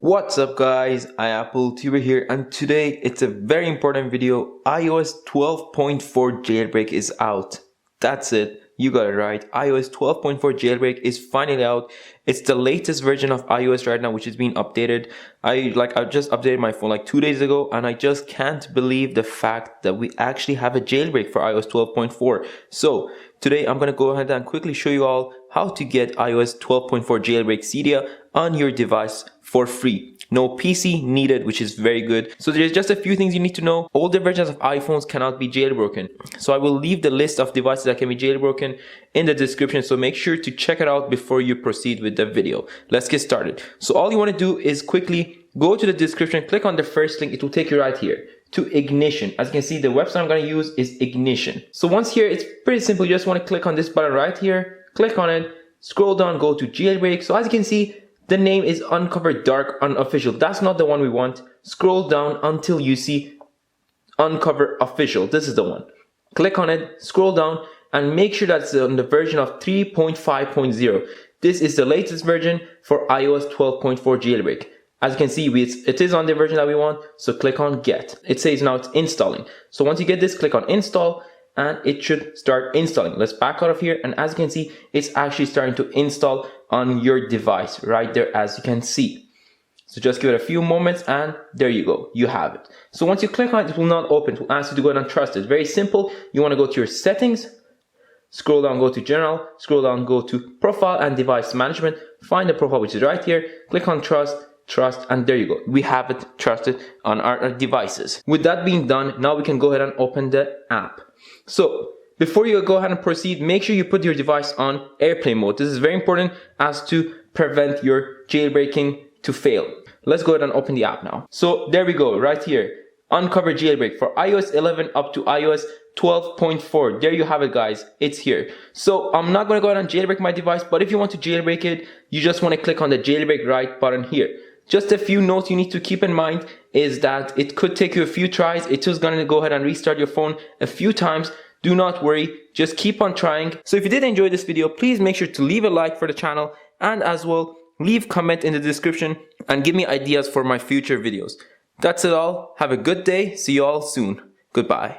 What's up guys, iAppleTuber here, and today it's a very important video. iOS 12.4 jailbreak is out. That's it, you got it right. iOS 12.4 jailbreak is finally out. It's the latest version of iOS right now, which is being updated. I just updated my phone like 2 days ago, and I just can't believe the fact that we actually have a jailbreak for iOS 12.4. So today I'm gonna go ahead and quickly show you all how to get iOS 12.4 jailbreak Cydia on your device for free. No PC needed, which is very good. So there's just a few things you need to know. Older versions of iPhones cannot be jailbroken. So I will leave the list of devices that can be jailbroken in the description. So make sure to check it out before you proceed with the video. Let's get started. So all you want to do is quickly go to the description, click on the first link. It will take you right here to Ignition. As you can see, the website I'm going to use is Ignition. So once here, it's pretty simple. You just want to click on this button right here, click on it, scroll down, go to Jailbreak. So as you can see, the name is Uncover Dark Unofficial. That's not the one we want. Scroll down until you see Uncover Official. This is the one. Click on it, scroll down, and make sure that's on the version of 3.5.0. This is the latest version for iOS 12.4 jailbreak. As you can see, it is on the version that we want, so click on Get. It says now it's installing. So once you get this, click on Install, and it should start installing. Let's back out of here, and as you can see, it's actually starting to install on your device right there, as you can see. So just give it a few moments, and there you go, you have it. So once you click on it, it will not open. It will ask you to go ahead and trust it. Very simple. You want to go to your settings, scroll down, go to general, scroll down, go to profile and device management, find the profile which is right here, click on trust, and there you go, we have it trusted on our devices. With that being done, now we can go ahead and open the app. So before you go ahead and proceed, make sure you put your device on airplane mode. This is very important as to prevent your jailbreaking to fail. Let's go ahead and open the app now. So there we go, right here, Uncover Jailbreak for iOS 11 up to iOS 12.4. There you have it guys, it's here. So I'm not going to go ahead and jailbreak my device, but if you want to jailbreak it, you just want to click on the jailbreak right button here. Just a few notes you need to keep in mind is that it could take you a few tries. It is going to go ahead and restart your phone a few times. Do not worry, just keep on trying. So if you did enjoy this video, please make sure to leave a like for the channel, and as well, leave comment in the description and give me ideas for my future videos. That's it all. Have a good day. See you all soon. Goodbye.